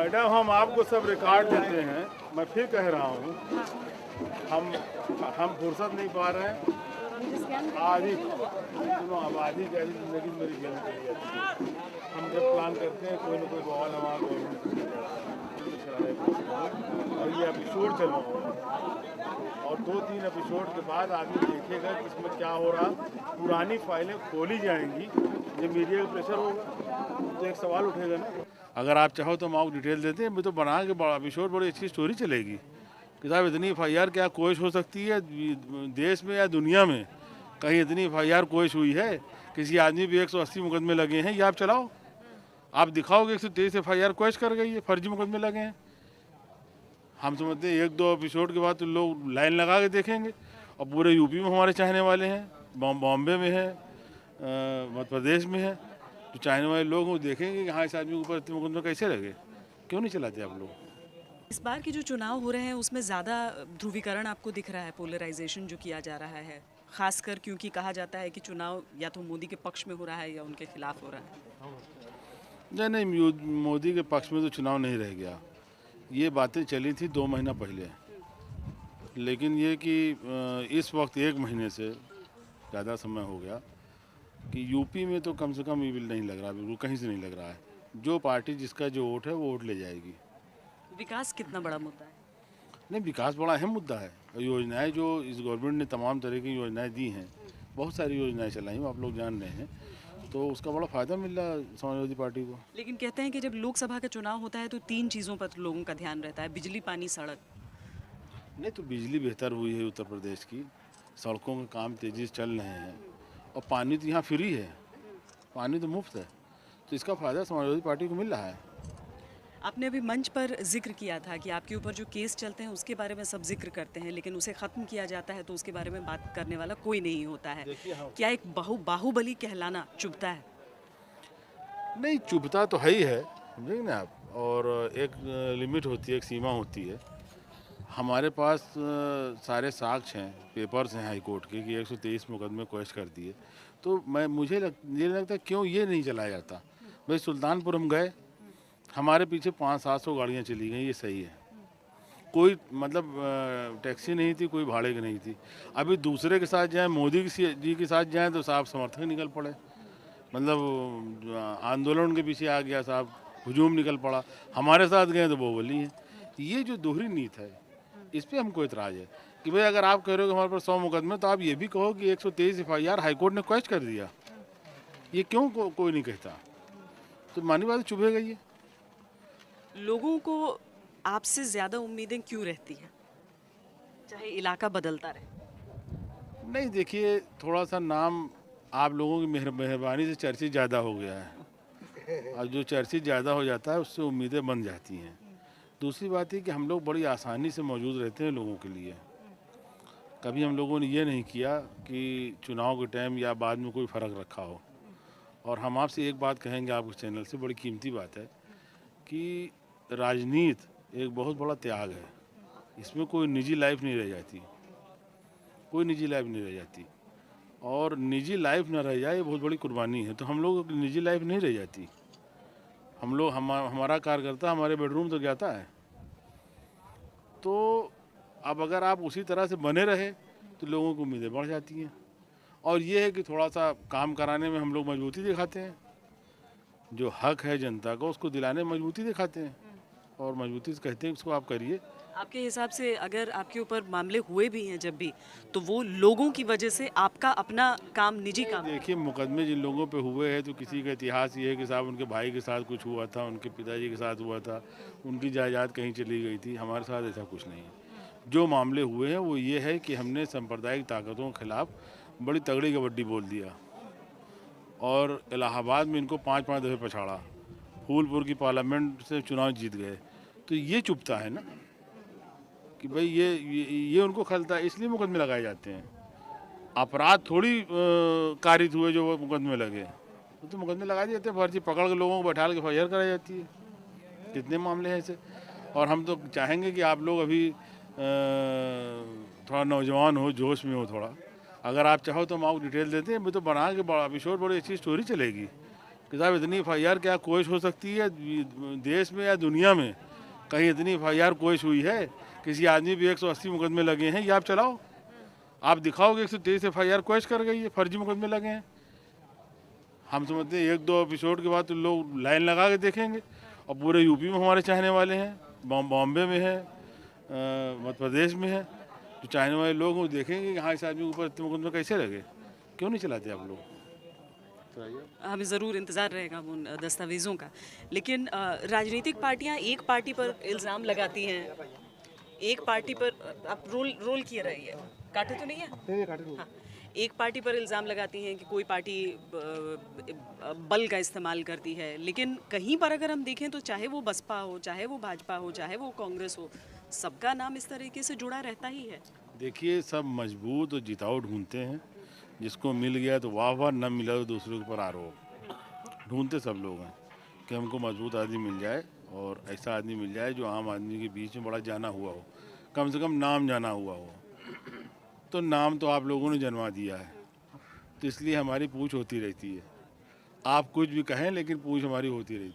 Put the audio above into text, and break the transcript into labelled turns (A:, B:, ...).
A: Madam हम आपको सब रिकॉर्ड देते हैं, मैं फिर कह रहा हूँ, हम फुर्सत नहीं पा रहे हैं। आधी सुनो, अब आधी की आधी जिंदगी मेरी जेल में चली जाती है। हम जब प्लान करते हैं कोई ना कोई बवाल हमारा और ये एपिसोड चल रहा है और 2-3 एपिसोड के बाद आदमी देखेगा कि इसमें क्या हो रहा। पुरानी फाइलें खोली जाएंगी, ये मीडिया का प्रेशर होगा तो एक सवाल उठेगा ना। अगर आप चाहो तो हम आपको डिटेल देते हैं, मैं तो बना के बड़ा एपिसोड बड़ी अच्छी स्टोरी चलेगी कि साहब इतनी एफआईआर क्या कोशिश हो सकती है देश में या दुनिया में। कहीं इतनी एफआईआर कोशिश हुई है, किसी आदमी पे 180 मुकदमे लगे हैं, ये आप चलाओ, आप दिखाओगे 123 एफआईआर कोशिश कर गई है, फर्जी मुकदमे लगे हैं। हम समझते हैं 1-2 एपिसोड के बाद तो लोग लाइन लगा के देखेंगे। और पूरे यूपी में हमारे चाहने वाले हैं, बॉम्बे में है, मध्य प्रदेश में है, जो चाहने वाले लोग वो देखेंगे कि हाँ इस आदमी के ऊपर इतने मुकदमे कैसे लगे, क्यों नहीं चलाते आप लोग।
B: इस बार के जो चुनाव हो रहे हैं उसमें ज़्यादा ध्रुवीकरण आपको दिख रहा है, पोलराइजेशन जो किया जा रहा है, खासकर क्योंकि कहा जाता है कि चुनाव या तो मोदी के पक्ष में हो रहा है या उनके खिलाफ हो रहा है।
A: नहीं, मोदी के पक्ष में तो चुनाव नहीं रह गया। ये बातें चली थी 2 महीना पहले, लेकिन ये कि इस वक्त 1 महीने से ज़्यादा समय हो गया कि यूपी में तो कम से कम ये बिल नहीं लग रहा, बिल्कुल कहीं से नहीं लग रहा है। जो पार्टी जिसका जो वोट है वो वोट ले जाएगी।
B: विकास कितना बड़ा मुद्दा है?
A: नहीं, विकास बड़ा अहम मुद्दा है। योजनाएं जो इस गवर्नमेंट ने तमाम तरह की योजनाएं दी हैं, बहुत सारी योजनाएं चलाई हैं, आप लोग जान रहे हैं, तो उसका बड़ा फ़ायदा मिल रहा है समाजवादी पार्टी को।
B: लेकिन कहते हैं कि जब लोकसभा का चुनाव होता है तो 3 चीज़ों पर लोगों का ध्यान रहता है, बिजली, पानी, सड़क।
A: नहीं तो बिजली बेहतर हुई है उत्तर प्रदेश की, सड़कों के काम तेज़ी से चल रहे हैं और पानी तो यहाँ फ्री है, पानी तो मुफ्त है, तो इसका फ़ायदा समाजवादी पार्टी को मिल रहा है।
B: आपने अभी मंच पर जिक्र किया था कि आपके ऊपर जो केस चलते हैं उसके बारे में सब जिक्र करते हैं, लेकिन उसे ख़त्म किया जाता है तो उसके बारे में बात करने वाला कोई नहीं होता है। क्या एक बाहुबली कहलाना चुभता है?
A: नहीं, चुभता तो है ही है, समझेंगे ना आप, और एक लिमिट होती है, एक सीमा होती है। हमारे पास सारे साक्ष्य हैं, पेपर्स हैं हाई कोर्ट के कि 123 मुकदमे कोशिश कर दिए, तो मुझे लगता है क्यों ये नहीं चलाया जाता। भाई सुल्तानपुर हम गए, हमारे पीछे 500-700 गाड़ियाँ चली गई, ये सही है, कोई मतलब टैक्सी नहीं थी, कोई भाड़े की नहीं थी। अभी दूसरे के साथ जाएँ, मोदी जी के साथ जाएँ तो साहब समर्थक निकल पड़े, मतलब आंदोलन के पीछे आ गया साहब, हुजूम निकल पड़ा। हमारे साथ गए तो बाहुबली है। ये जो दोहरी नीति है, इस पर हमको इतराज़ है कि भाई अगर आप कह रहे हो कि हमारे पास 100 मुकदमे, तो आप ये भी कहो कि 123 एफआईआर हाईकोर्ट ने क्वेश्चन कर दिया, ये क्यों कोई नहीं कहता। तो मानी बात चुभेगा ये।
B: लोगों को आपसे ज़्यादा उम्मीदें क्यों रहती हैं, चाहे इलाका बदलता रहे?
A: नहीं, देखिए थोड़ा सा नाम आप लोगों की मेहरबानी से चर्चित ज़्यादा हो गया है, और जो चर्चित ज़्यादा हो जाता है उससे उम्मीदें बन जाती हैं। दूसरी बात है कि हम लोग बड़ी आसानी से मौजूद रहते हैं लोगों के लिए। कभी हम लोगों ने ये नहीं किया कि चुनाव के टाइम या बाद में कोई फ़र्क रखा हो। और हम आपसे एक बात कहेंगे, आपके चैनल से, बड़ी कीमती बात है कि राजनीति एक बहुत बड़ा त्याग है, इसमें कोई निजी लाइफ नहीं रह जाती, कोई निजी लाइफ नहीं रह जाती, और निजी लाइफ न रह जाए ये बहुत बड़ी कुर्बानी है। तो हम लोगों की निजी लाइफ नहीं रह जाती, हम लोग हमारा कार्यकर्ता हमारे बेडरूम तक जाता है। तो अब अगर आप उसी तरह से बने रहे तो लोगों की उम्मीदें बढ़ जाती हैं, और ये है कि थोड़ा सा काम कराने में हम लोग मजबूती दिखाते हैं, जो हक है जनता को उसको दिलाने में मजबूती दिखाते हैं, और मजबूती से कहते हैं उसको आप करिए।
B: आपके हिसाब से अगर आपके ऊपर मामले हुए भी हैं जब भी, तो वो लोगों की वजह से, आपका अपना काम, निजी काम?
A: देखिए, मुकदमे जिन लोगों पे हुए हैं तो किसी का इतिहास ये है कि साहब उनके भाई के साथ कुछ हुआ था, उनके पिताजी के साथ हुआ था, उनकी जायदाद कहीं चली गई थी। हमारे साथ ऐसा कुछ नहीं है। जो मामले हुए हैं वो ये है कि हमने सांप्रदायिक ताकतों के खिलाफ बड़ी तगड़ी कबड्डी बोल दिया, और इलाहाबाद में इनको 5-5 दफ़े पछाड़ा, फूलपुर की पार्लियामेंट से चुनाव जीत गए। तो ये चुभता है ना कि भाई ये उनको खलता है, इसलिए मुकदमे लगाए जाते हैं। अपराध थोड़ी कारित हुए जो वो मुकदमे लगे, तो मुकदमे लगा दिए जाते हैं, फर्जी पकड़ के लोगों को बैठा के एफआईआर कराई जाती है। कितने मामले हैं ऐसे। और हम तो चाहेंगे कि आप लोग अभी थोड़ा नौजवान हो, जोश में हो थोड़ा, अगर आप चाहो तो हम आपको डिटेल देते हैं, मैं तो बना के बड़ा एपिसोड बड़ी अच्छी स्टोरी चलेगी कि साहब इतनी एफ क्या कोशिश हो सकती है देश में या दुनिया में? कहीं इतनी एफ कोशिश हुई है? किसी आदमी पे 180 मुकदमे लगे हैं, ये आप चलाओ, आप दिखाओगे 123 एफ कोशिश कर गई है, फर्जी मुकदमे लगे हैं। हम समझते हैं 1-2 एपिसोड के बाद तो लोग लाइन लगा के देखेंगे। और पूरे यूपी में हमारे चाहने वाले हैं, बॉम्बे में है, मध्य प्रदेश में है, जो चाहने वाले लोग वो देखेंगे कि हाँ इस आदमी के ऊपर इतने मुकदमे कैसे लगे, क्यों नहीं चलाते आप लोग?
B: हमें ज़रूर इंतज़ार रहेगा उन दस्तावेज़ों का। लेकिन राजनीतिक पार्टियां एक पार्टी पर इल्ज़ाम लगाती हैं, एक पार्टी पर आप रोल किए रहिए, काटे तो नहीं है? हाँ, एक पार्टी पर इल्ज़ाम लगाती हैं कि कोई पार्टी बल का इस्तेमाल करती है, लेकिन कहीं पर अगर हम देखें तो चाहे वो बसपा हो, चाहे वो भाजपा हो, चाहे वो कांग्रेस हो, सबका नाम इस तरीके से जुड़ा रहता ही है।
A: देखिए, सब मजबूत और जिताऊ ढूंढते हैं। जिसको मिल गया तो वाह वाह, न मिला तो दूसरे के ऊपर आरोप। ढूंढते सब लोग हैं कि हमको मजबूत आदमी मिल जाए और ऐसा आदमी मिल जाए जो आम आदमी के बीच में बड़ा जाना हुआ हो, कम से कम नाम जाना हुआ हो। तो नाम तो आप लोगों ने जन्मा दिया है, तो इसलिए हमारी पूछ होती रहती है। आप कुछ भी कहें लेकिन पूछ हमारी होती रहती है।